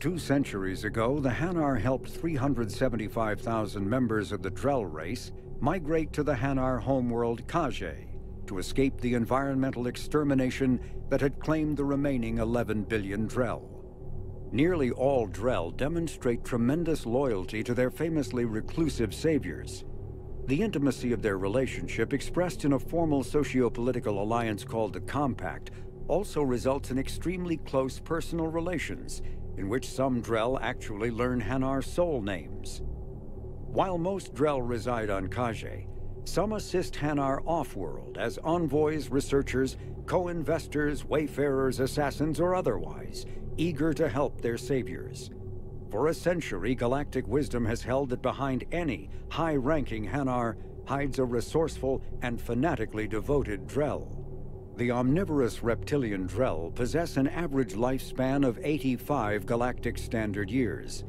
2 centuries ago, the Hanar helped 375,000 members of the Drell race migrate to the Hanar homeworld Kage to escape the environmental extermination that had claimed the remaining 11 billion Drell. Nearly all Drell demonstrate tremendous loyalty to their famously reclusive saviors. The intimacy of their relationship, expressed in a formal socio-political alliance called the Compact, also results in extremely close personal relations, in which some Drell actually learn Hanar soul names. While most Drell reside on Kage, some assist Hanar off-world as envoys, researchers, co-investors, wayfarers, assassins, or otherwise, eager to help their saviors. For a century, galactic wisdom has held that behind any high-ranking Hanar hides a resourceful and fanatically devoted Drell. The omnivorous reptilian Drell possess an average lifespan of 85 galactic standard years.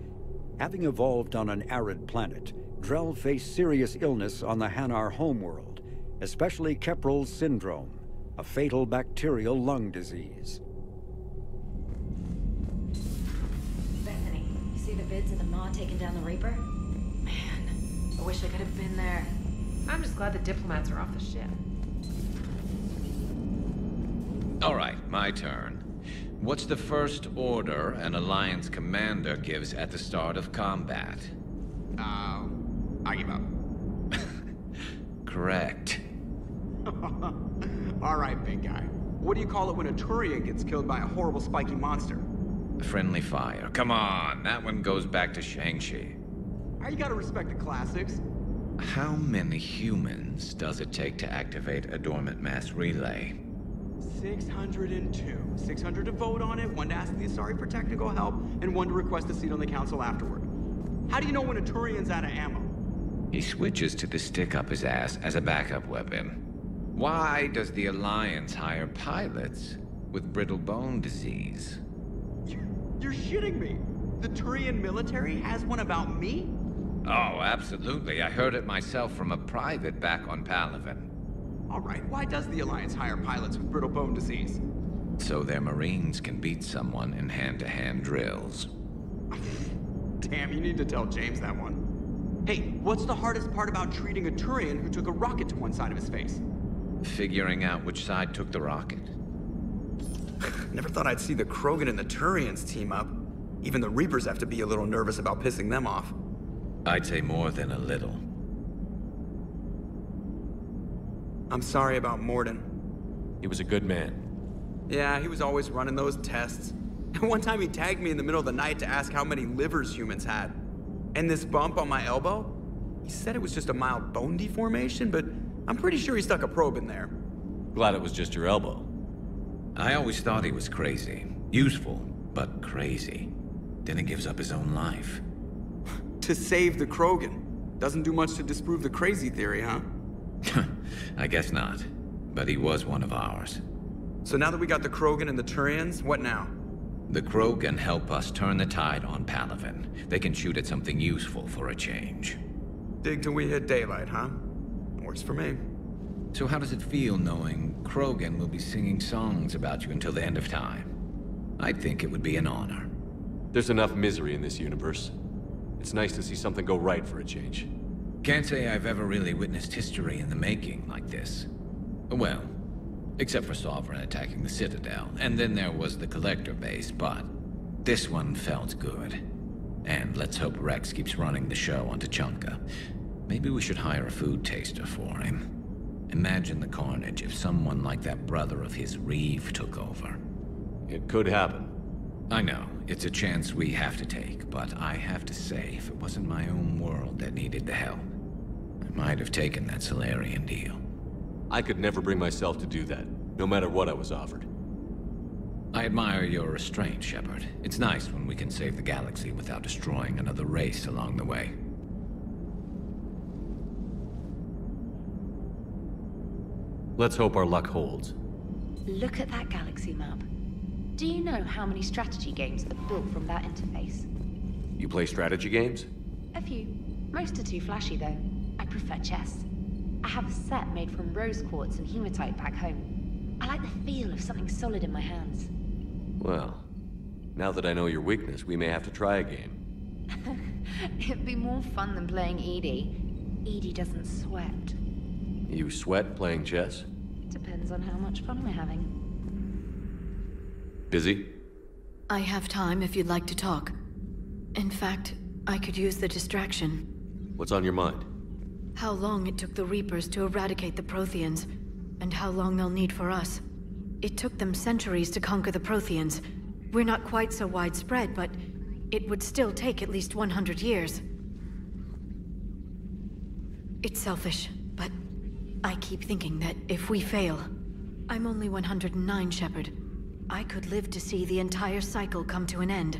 Having evolved on an arid planet, Drell face serious illness on the Hanar homeworld, especially Kepral's syndrome, a fatal bacterial lung disease. Bethany, you see the vids of the Maw taking down the Reaper? Man, I wish I could have been there. I'm just glad the diplomats are off the ship. All right, my turn. What's the first order an Alliance commander gives at the start of combat? I give up. Correct. All right, big guy. What do you call it when a Turian gets killed by a horrible spiky monster? Friendly fire. Come on, that one goes back to Shang-Chi. You gotta respect the classics. How many humans does it take to activate a dormant mass relay? 602. 600 to vote on it, 1 to ask the Asari for technical help, and 1 to request a seat on the council afterward. How do you know when a Turian's out of ammo? He switches to the stick up his ass as a backup weapon. Why does the Alliance hire pilots with brittle bone disease? You're shitting me. The Turian military has one about me? Oh, absolutely. I heard it myself from a private back on Palaven. All right, why does the Alliance hire pilots with brittle bone disease? So their Marines can beat someone in hand-to-hand drills. Damn, you need to tell James that one. Hey, what's the hardest part about treating a Turian who took a rocket to one side of his face? Figuring out which side took the rocket. Never thought I'd see the Krogan and the Turians team up. Even the Reapers have to be a little nervous about pissing them off. I'd say more than a little. I'm sorry about Morden. He was a good man. Yeah, he was always running those tests. And one time he tagged me in the middle of the night to ask how many livers humans had. And this bump on my elbow? He said it was just a mild bone deformation, but I'm pretty sure he stuck a probe in there. Glad it was just your elbow. I always thought he was crazy. Useful, but crazy. Then he gives up his own life. To save the Krogan. Doesn't do much to disprove the crazy theory, huh? I guess not. But he was one of ours. So now that we got the Krogan and the Turians, what now? The Krogan help us turn the tide on Palaven. They can shoot at something useful for a change. Dig till we hit daylight, huh? Works for me. So how does it feel knowing Krogan will be singing songs about you until the end of time? I think it would be an honor. There's enough misery in this universe. It's nice to see something go right for a change. Can't say I've ever really witnessed history in the making like this. Well, except for Sovereign attacking the Citadel, and then there was the Collector base, but this one felt good. And let's hope Rex keeps running the show on Tuchanka. Maybe we should hire a food taster for him. Imagine the carnage if someone like that brother of his, Reeve, took over. It could happen. I know, it's a chance we have to take, but I have to say, if it wasn't my own world that needed the help, I might have taken that Solarian deal. I could never bring myself to do that, no matter what I was offered. I admire your restraint, Shepard. It's nice when we can save the galaxy without destroying another race along the way. Let's hope our luck holds. Look at that galaxy map. Do you know how many strategy games are built from that interface? You play strategy games? A few. Most are too flashy, though. I prefer chess. I have a set made from rose quartz and hematite back home. I like the feel of something solid in my hands. Well, Now that I know your weakness, we may have to try a game. It'd be more fun than playing Edie. Edie doesn't sweat. You sweat playing chess? Depends on how much fun we're having. Busy? I have time if you'd like to talk. In fact, I could use the distraction. What's on your mind? How long it took the Reapers to eradicate the Protheans, and how long they'll need for us. It took them centuries to conquer the Protheans. We're not quite so widespread, but it would still take at least 100 years. It's selfish, but I keep thinking that if we fail... I'm only 109, Shepard. I could live to see the entire cycle come to an end.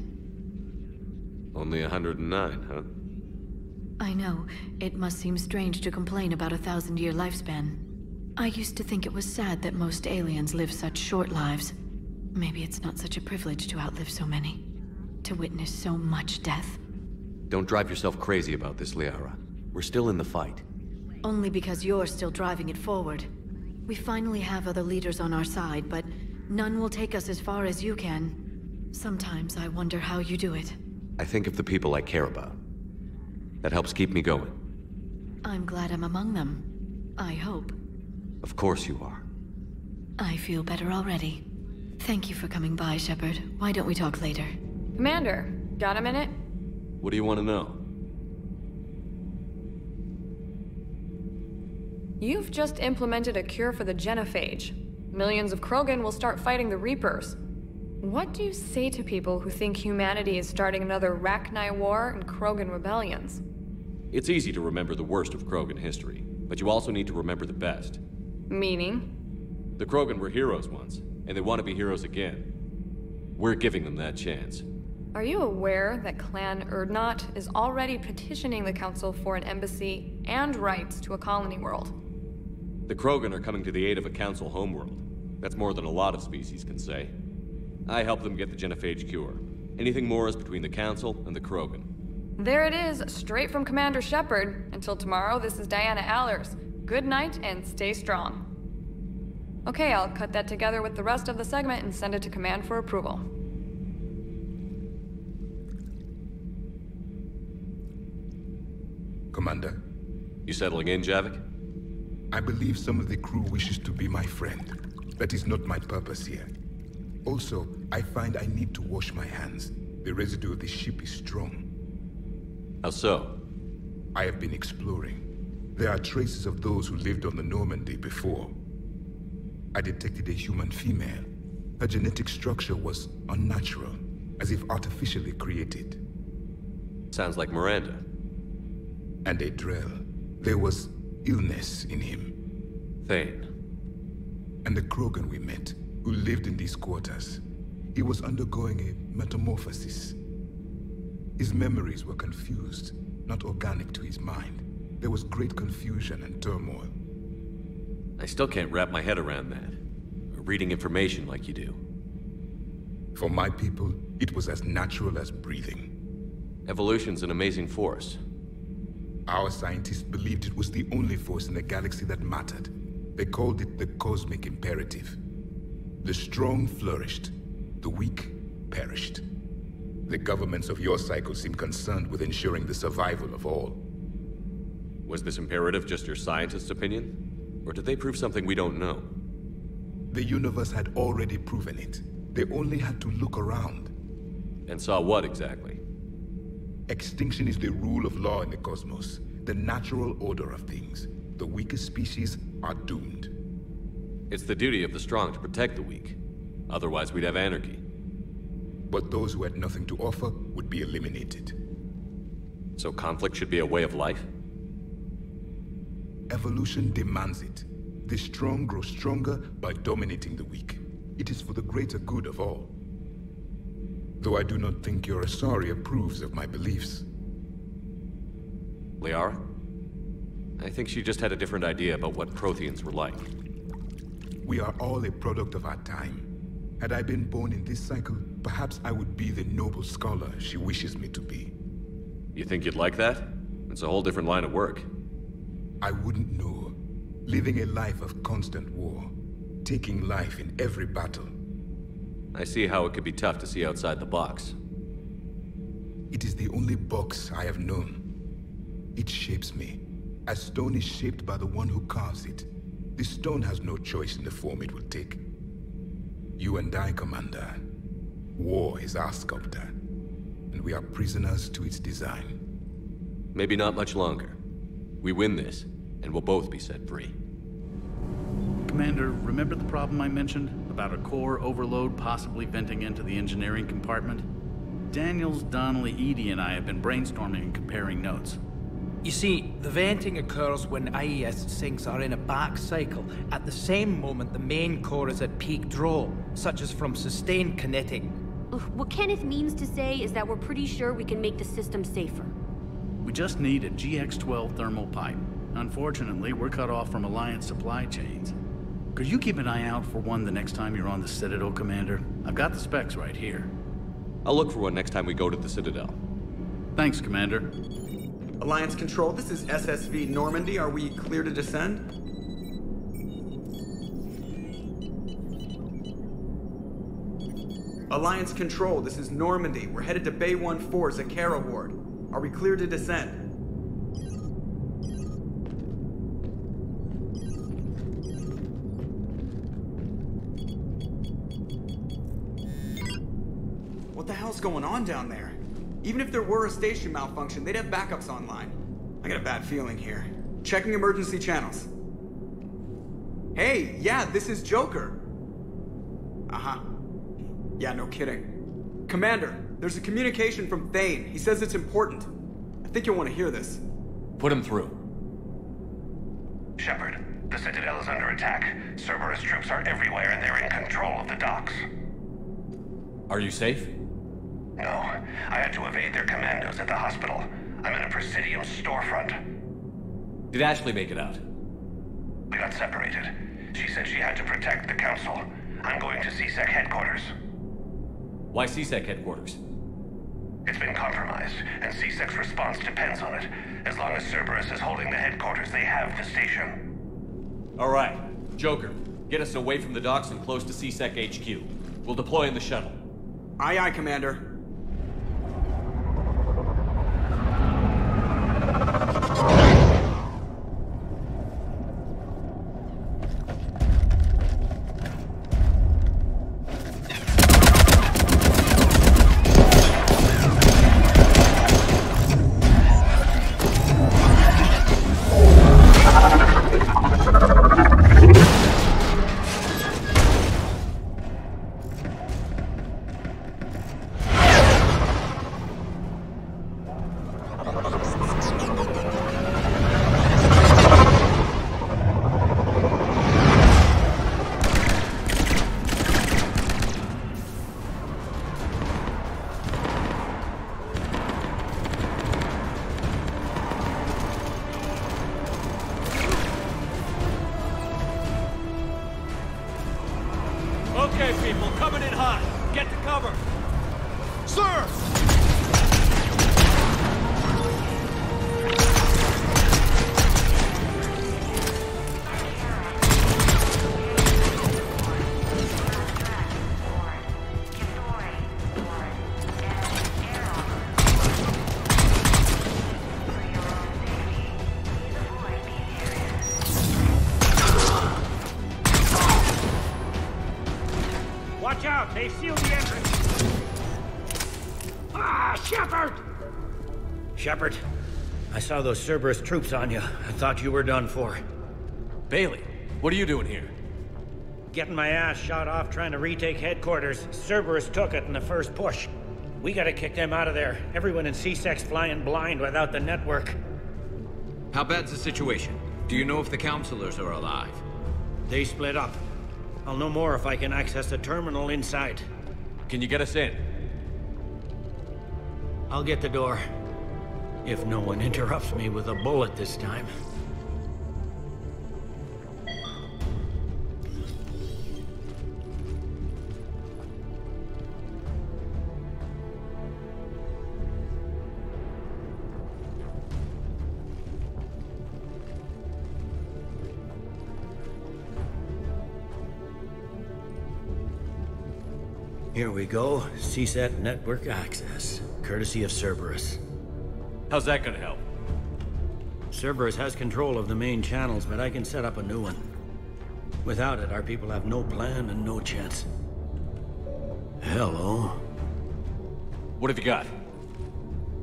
Only 109, huh? I know. It must seem strange to complain about a 1,000-year lifespan. I used to think it was sad that most aliens live such short lives. Maybe it's not such a privilege to outlive so many. To witness so much death. Don't drive yourself crazy about this, Liara. We're still in the fight. Only because you're still driving it forward. We finally have other leaders on our side, but none will take us as far as you can. Sometimes I wonder how you do it. I think of the people I care about. That helps keep me going. I'm glad I'm among them. I hope. Of course you are. I feel better already. Thank you for coming by, Shepard. Why don't we talk later? Commander, got a minute? What do you want to know? You've just implemented a cure for the genophage. Millions of Krogan will start fighting the Reapers. What do you say to people who think humanity is starting another Rachni War and Krogan rebellions? It's easy to remember the worst of Krogan history, but you also need to remember the best. Meaning? The Krogan were heroes once, and they want to be heroes again. We're giving them that chance. Are you aware that Clan Urdnot is already petitioning the Council for an embassy and rights to a colony world? The Krogan are coming to the aid of a Council homeworld. That's more than a lot of species can say. I help them get the genophage cure. Anything more is between the Council and the Krogan. There it is, straight from Commander Shepard. Until tomorrow, this is Diana Allers. Good night and stay strong. Okay, I'll cut that together with the rest of the segment and send it to Command for approval. Commander. You settling in, Javik? I believe some of the crew wishes to be my friend. That is not my purpose here. Also, I find I need to wash my hands. The residue of the ship is strong. How so? I have been exploring. There are traces of those who lived on the Normandy before. I detected a human female. Her genetic structure was unnatural, as if artificially created. Sounds like Miranda. And a Drell. There was illness in him. Thane. And the Krogan we met, who lived in these quarters. He was undergoing a metamorphosis. His memories were confused, not organic to his mind. There was great confusion and turmoil. I still can't wrap my head around that. Reading information like you do. For my people, it was as natural as breathing. Evolution's an amazing force. Our scientists believed it was the only force in the galaxy that mattered. They called it the cosmic imperative. The strong flourished, the weak perished. The governments of your cycle seem concerned with ensuring the survival of all. Was this imperative just your scientist's opinion? Or did they prove something we don't know? The universe had already proven it. They only had to look around. And saw what exactly? Extinction is the rule of law in the cosmos, the natural order of things. The weakest species are doomed. It's the duty of the strong to protect the weak. Otherwise, we'd have anarchy. But those who had nothing to offer would be eliminated. So conflict should be a way of life? Evolution demands it. The strong grow stronger by dominating the weak. It is for the greater good of all. Though I do not think your Asari approves of my beliefs. Liara? I think she just had a different idea about what Protheans were like. We are all a product of our time. Had I been born in this cycle, perhaps I would be the noble scholar she wishes me to be. You think you'd like that? It's a whole different line of work. I wouldn't know. Living a life of constant war. Taking life in every battle. I see how it could be tough to see outside the box. It is the only box I have known. It shapes me, as stone is shaped by the one who carves it. The stone has no choice in the form it will take. You and I, Commander. War is our sculptor, and we are prisoners to its design. Maybe not much longer. We win this, and we'll both be set free. Commander, remember the problem I mentioned? About a core overload possibly venting into the engineering compartment? Daniels, Donnelly, Edie, and I have been brainstorming and comparing notes. You see, the venting occurs when IES sinks are in a back cycle, at the same moment the main core is at peak draw, such as from sustained kinetic. What Kenneth means to say is that we're pretty sure we can make the system safer. We just need a GX-12 thermal pipe. Unfortunately, we're cut off from Alliance supply chains. Could you keep an eye out for one the next time you're on the Citadel, Commander? I've got the specs right here. I'll look for one next time we go to the Citadel. Thanks, Commander. Alliance Control, this is SSV Normandy. Are we clear to descend? Alliance Control, this is Normandy. We're headed to Bay 1-4, Zakara Ward. Are we clear to descend? What the hell's going on down there? Even if there were a station malfunction, they'd have backups online. I got a bad feeling here. Checking emergency channels. Hey, yeah, this is Joker. Uh-huh. Yeah, no kidding. Commander, there's a communication from Thane. He says it's important. I think you'll want to hear this. Put him through. Shepard, the Citadel is under attack. Cerberus troops are everywhere and they're in control of the docks. Are you safe? No, I had to evade their commandos at the hospital. I'm in a Presidium storefront. Did Ashley make it out? We got separated. She said she had to protect the Council. I'm going to CSEC headquarters. Why CSEC headquarters? It's been compromised, and CSEC's response depends on it. As long as Cerberus is holding the headquarters, they have the station. All right. Joker, get us away from the docks and close to CSEC HQ. We'll deploy in the shuttle. Aye, aye, Commander. Okay, people, coming in hot. Get to cover. Sir! Watch out! They've sealed the entrance! Ah, Shepard! Shepard, I saw those Cerberus troops on you. I thought you were done for. Bailey, what are you doing here? Getting my ass shot off trying to retake headquarters. Cerberus took it in the first push. We gotta kick them out of there. Everyone in CSEC's flying blind without the network. How bad's the situation? Do you know if the counselors are alive? They split up. I'll know more if I can access the terminal inside. Can you get us in? I'll get the door. If no one interrupts me with a bullet this time. Here we go. CSET network access, courtesy of Cerberus. How's that gonna help? Cerberus has control of the main channels, but I can set up a new one. Without it, our people have no plan and no chance. Hello. What have you got?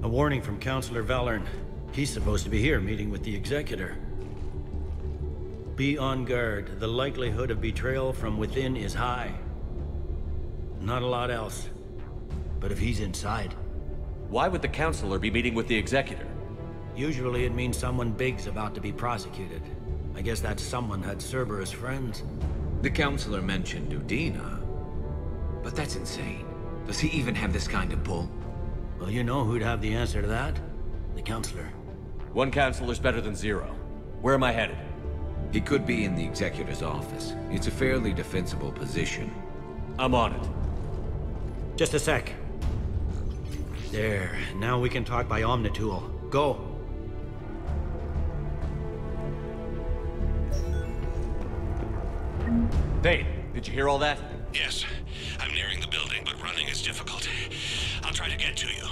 A warning from Counselor Valern. He's supposed to be here meeting with the Executor. Be on guard. The likelihood of betrayal from within is high. Not a lot else. But if he's inside... Why would the Counselor be meeting with the Executor? Usually it means someone big's about to be prosecuted. I guess that someone had Cerberus friends. The Counselor mentioned Udina. But that's insane. Does he even have this kind of pull? Well, you know who'd have the answer to that? The Counselor. One Counselor's better than zero. Where am I headed? He could be in the Executor's office. It's a fairly defensible position. I'm on it. Just a sec. There. Now we can talk by Omnitool. Go. Dane, did you hear all that? Yes. I'm nearing the building, but running is difficult. I'll try to get to you.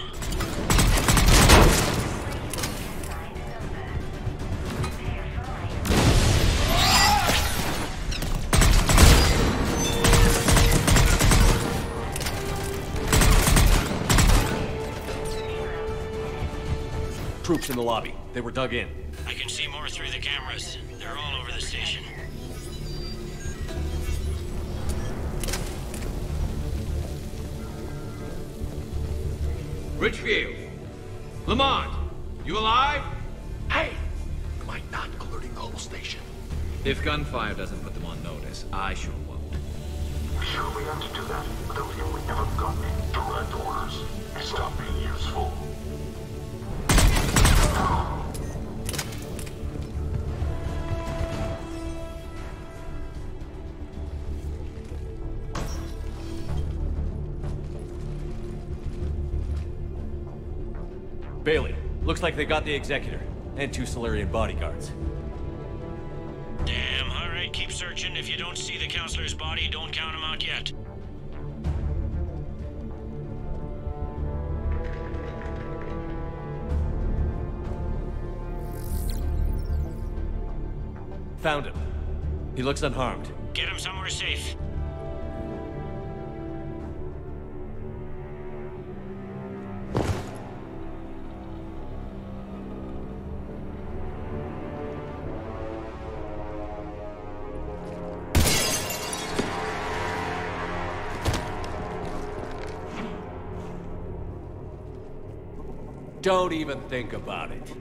Troops in the lobby. They were dug in. I can see more through the cameras. They're all over the station. Richfield! Lamont! You alive? Hey! Am I not alerting the whole station? If gunfire doesn't put them on notice, I sure won't. You sure we have to do that? Without him, we never got any direct orders. He stopped being useful. Bailey, looks like they got the Executor, and 2 Solarian bodyguards. Damn, alright, keep searching. If you don't see the Counselor's body, don't count him out yet. Found him. He looks unharmed. Get him somewhere safe. Don't even think about it.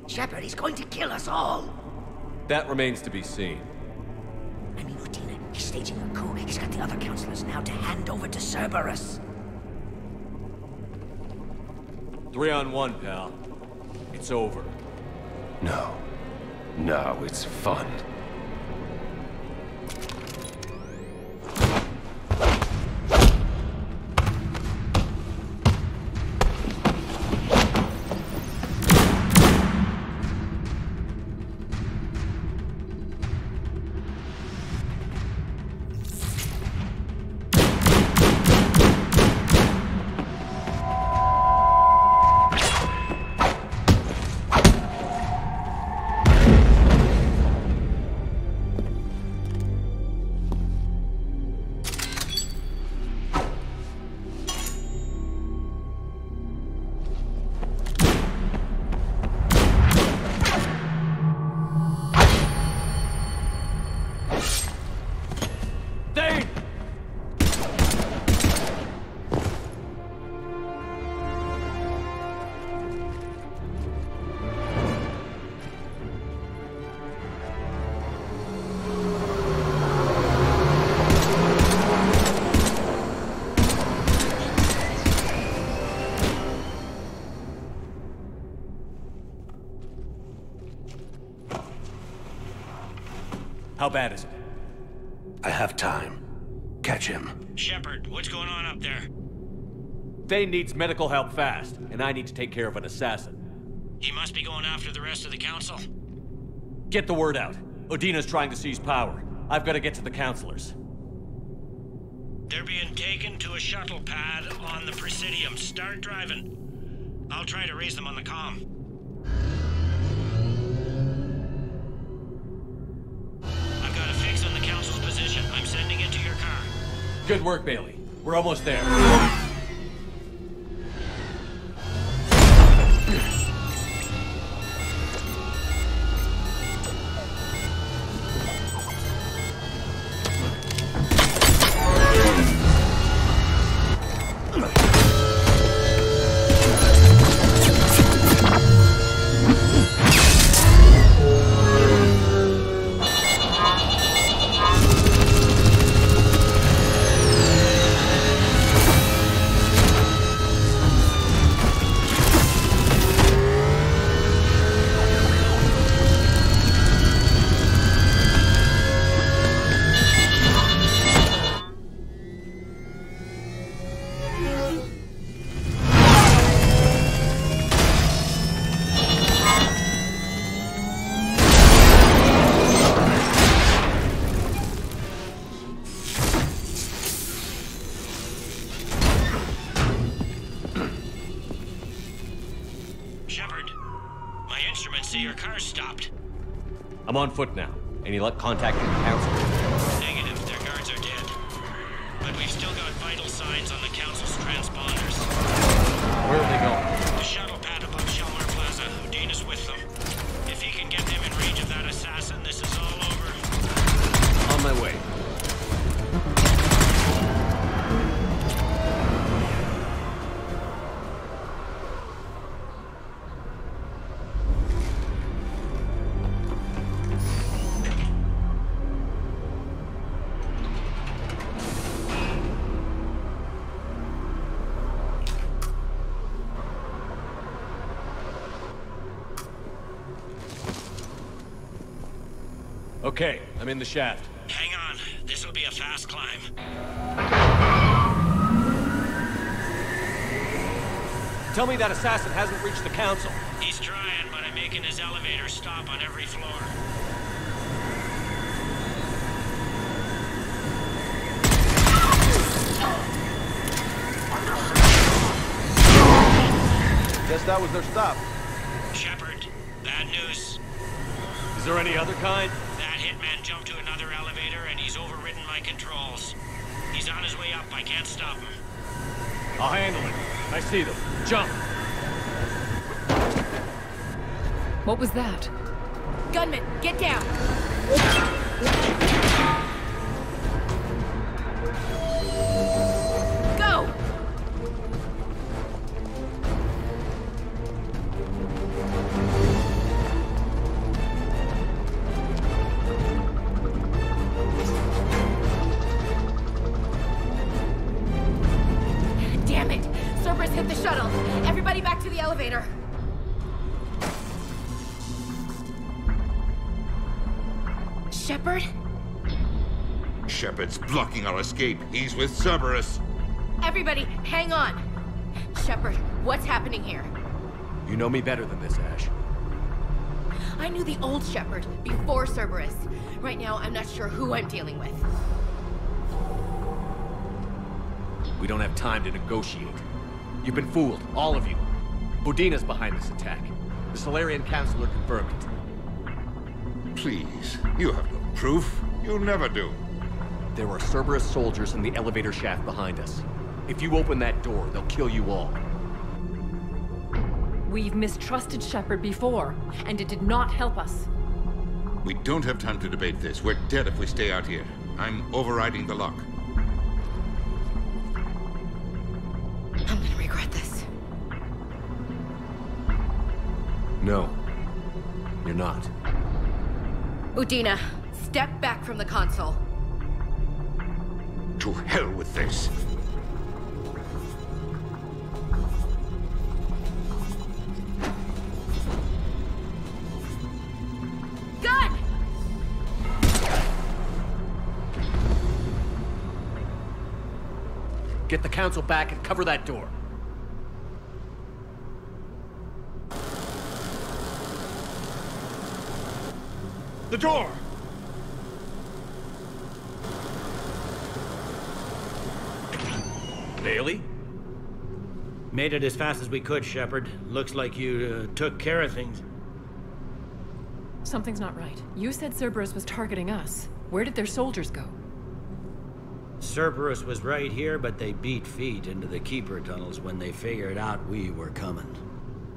Shepard, he's going to kill us all. That remains to be seen. I mean, Udina, he's staging a coup. He's got the other counselors now to hand over to Cerberus. 3 on 1, pal. It's over. No. No, it's fun. How bad is it? I have time. Catch him. Shepard, what's going on up there? Dane needs medical help fast, and I need to take care of an assassin. He must be going after the rest of the council. Get the word out. Udina's trying to seize power. I've got to get to the counselors. They're being taken to a shuttle pad on the Presidium. Start driving. I'll try to raise them on the comm. I've got a fix on the Council's position. I'm sending it to your car. Good work, Bailey. We're almost there. I'm on foot now. Any luck contacting the Council? Negative. Their guards are dead. But we've still got vital signs on the Council's transponders. Where are they going? The shuttle pad above Shelmar Plaza. Udina's with them. If he can get them in range of that assassin, this is all over. On my way. Okay, I'm in the shaft. Hang on. This'll be a fast climb. Tell me that assassin hasn't reached the Council. He's trying, but I'm making his elevator stop on every floor. Guess that was their stop. Shepard, bad news. Is there any other kind? That hitman jumped to another elevator and he's overridden my controls. He's on his way up. I can't stop him. I'll handle it. I see them. Jump! What was that? Gunman, get down! Go! Damn it! Cerberus hit the shuttle! Everybody back to the elevator! Shepard? Shepard's blocking our escape. He's with Cerberus. Everybody, hang on! Shepard, what's happening here? You know me better than this, Ash. I knew the old Shepard before Cerberus. Right now, I'm not sure who I'm dealing with. We don't have time to negotiate. You've been fooled, all of you. Udina's behind this attack. The Solarian Councilor confirmed it. Please, you have no proof. You never do. There are Cerberus soldiers in the elevator shaft behind us. If you open that door, they'll kill you all. We've mistrusted Shepard before, and it did not help us. We don't have time to debate this. We're dead if we stay out here. I'm overriding the lock. I'm gonna regret this. No. You're not. Udina, step back from the console. To hell with this. Gun! Get the Council back and cover that door. The door! Bailey? Made it as fast as we could, Shepard. Looks like you took care of things. Something's not right. You said Cerberus was targeting us. Where did their soldiers go? Cerberus was right here, but they beat feet into the Keeper tunnels when they figured out we were coming.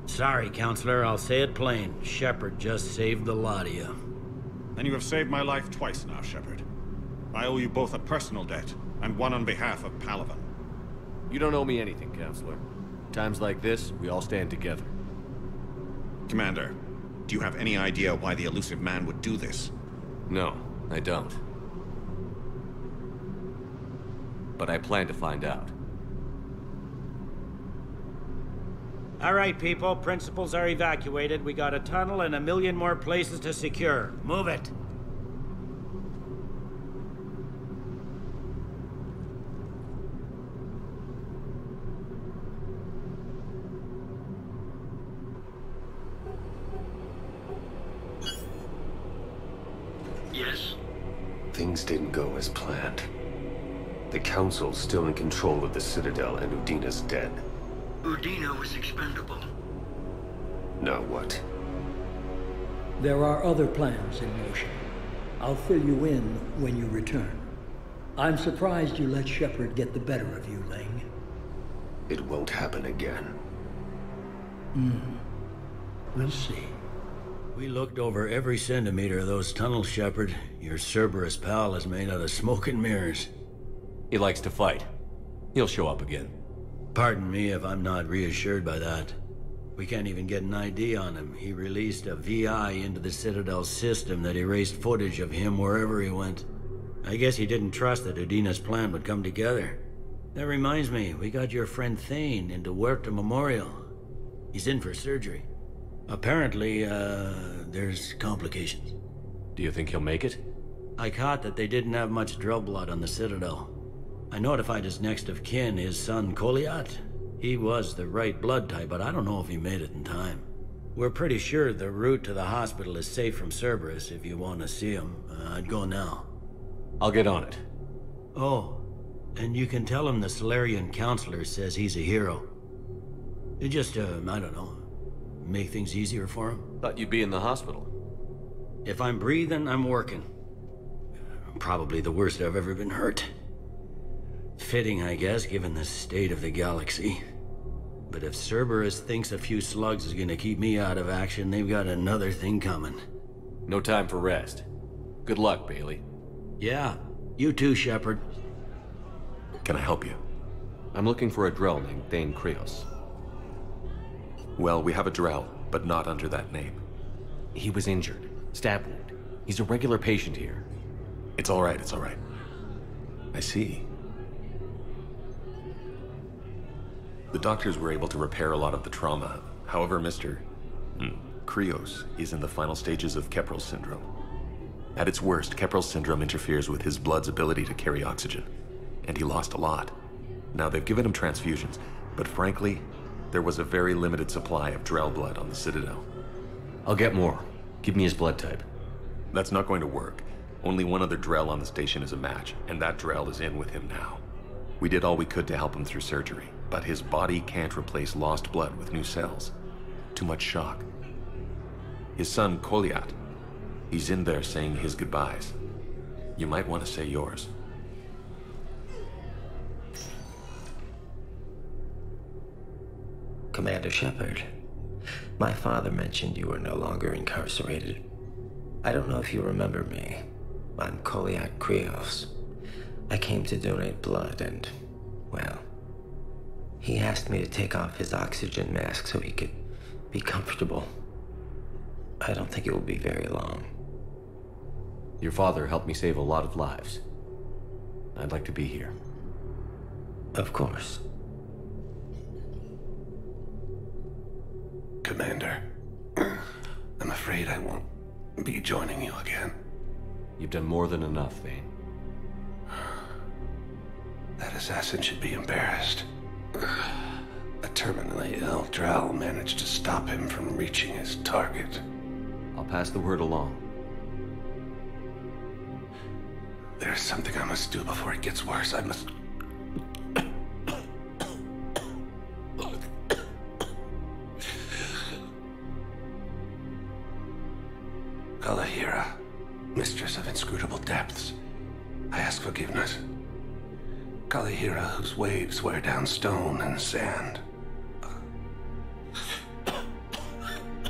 Sorry, Counselor, I'll say it plain. Shepard just saved the lot of you. And you have saved my life twice now, Shepard. I owe you both a personal debt, and one on behalf of Palaven. You don't owe me anything, Counselor. Times like this, we all stand together. Commander, do you have any idea why the elusive man would do this? No, I don't. But I plan to find out. All right, people. Principals are evacuated. We got a tunnel and 1 million more places to secure. Move it. Yes? Things didn't go as planned. The Council's still in control of the Citadel and Udina's dead. Udina was expendable. Now what? There are other plans in motion. I'll fill you in when you return. I'm surprised you let Shepard get the better of you, Ling. It won't happen again. We'll see. We looked over every centimeter of those tunnels, Shepard. Your Cerberus pal is made out of smoke and mirrors. He likes to fight. He'll show up again. Pardon me if I'm not reassured by that. We can't even get an ID on him. He released a VI into the Citadel's system that erased footage of him wherever he went. I guess he didn't trust that Udina's plan would come together. That reminds me, we got your friend Thane into Huerta Memorial. He's in for surgery. Apparently, there's complications. Do you think he'll make it? I caught that they didn't have much drill blood on the Citadel. I notified his next of kin, his son Koliat. He was the right blood type, but I don't know if he made it in time. We're pretty sure the route to the hospital is safe from Cerberus. If you want to see him, I'd go now. I'll get on it. Oh, and you can tell him the Solarian Counselor says he's a hero. It just, I don't know, make things easier for him. Thought you'd be in the hospital. If I'm breathing, I'm working. Probably the worst I've ever been hurt. Fitting, I guess, given the state of the galaxy. But if Cerberus thinks a few slugs is gonna keep me out of action, they've got another thing coming. No time for rest. Good luck, Bailey. Yeah, you too, Shepard. Can I help you? I'm looking for a Drell named Thane Krios. Well, we have a Drell, but not under that name. He was injured. Stab wound. He's a regular patient here. It's all right, it's all right. I see. The doctors were able to repair a lot of the trauma. However, Mr. Krios is in the final stages of Keprel syndrome. At its worst, Keprel syndrome interferes with his blood's ability to carry oxygen, and he lost a lot. Now, they've given him transfusions, but frankly, there was a very limited supply of Drell blood on the Citadel. I'll get more. Give me his blood type. That's not going to work. Only one other Drell on the station is a match, and that Drell is in with him now. We did all we could to help him through surgery, but his body can't replace lost blood with new cells. Too much shock. His son, Koliat, he's in there saying his goodbyes. You might want to say yours. Commander Shepard, my father mentioned you were no longer incarcerated. I don't know if you remember me. I'm Koliat Krios. I came to donate blood and, well, he asked me to take off his oxygen mask so he could be comfortable. I don't think it will be very long. Your father helped me save a lot of lives. I'd like to be here. Of course. Commander, I'm afraid I won't be joining you again. You've done more than enough, Thane. That assassin should be embarrassed. A terminally ill Drell managed to stop him from reaching his target. I'll pass the word along. There's something I must do before it gets worse. I must... Kalahira, mistress of inscrutable depths, I ask forgiveness. Kalahira, whose waves wear down stone and sand.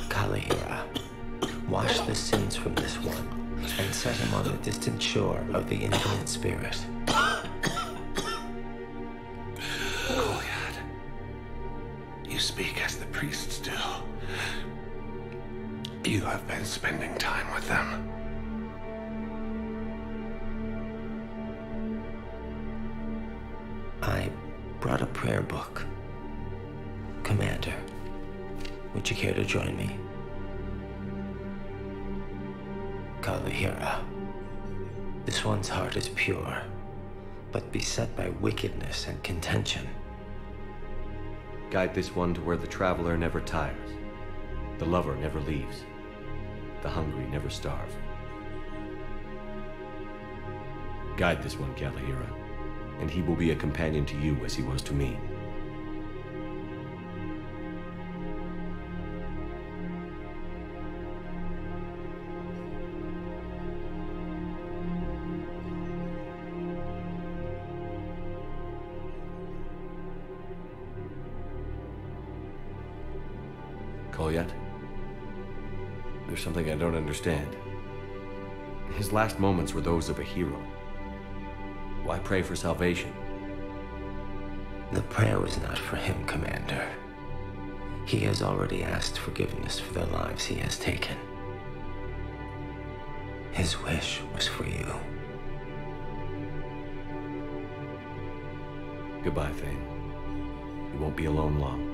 Kalahira, wash the sins from this one, and set him on the distant shore of the infinite spirit. Goliath, you speak as the priests do. You have been spending time with them. I brought a prayer book. Commander, would you care to join me? Kalahira, this one's heart is pure, but beset by wickedness and contention. Guide this one to where the traveler never tires, the lover never leaves, the hungry never starve. Guide this one, Kalahira, and he will be a companion to you as he was to me. Kolyat? There's something I don't understand. His last moments were those of a hero. Why pray for salvation? The prayer was not for him, Commander. He has already asked forgiveness for the lives he has taken. His wish was for you. Goodbye, Thane. You won't be alone long.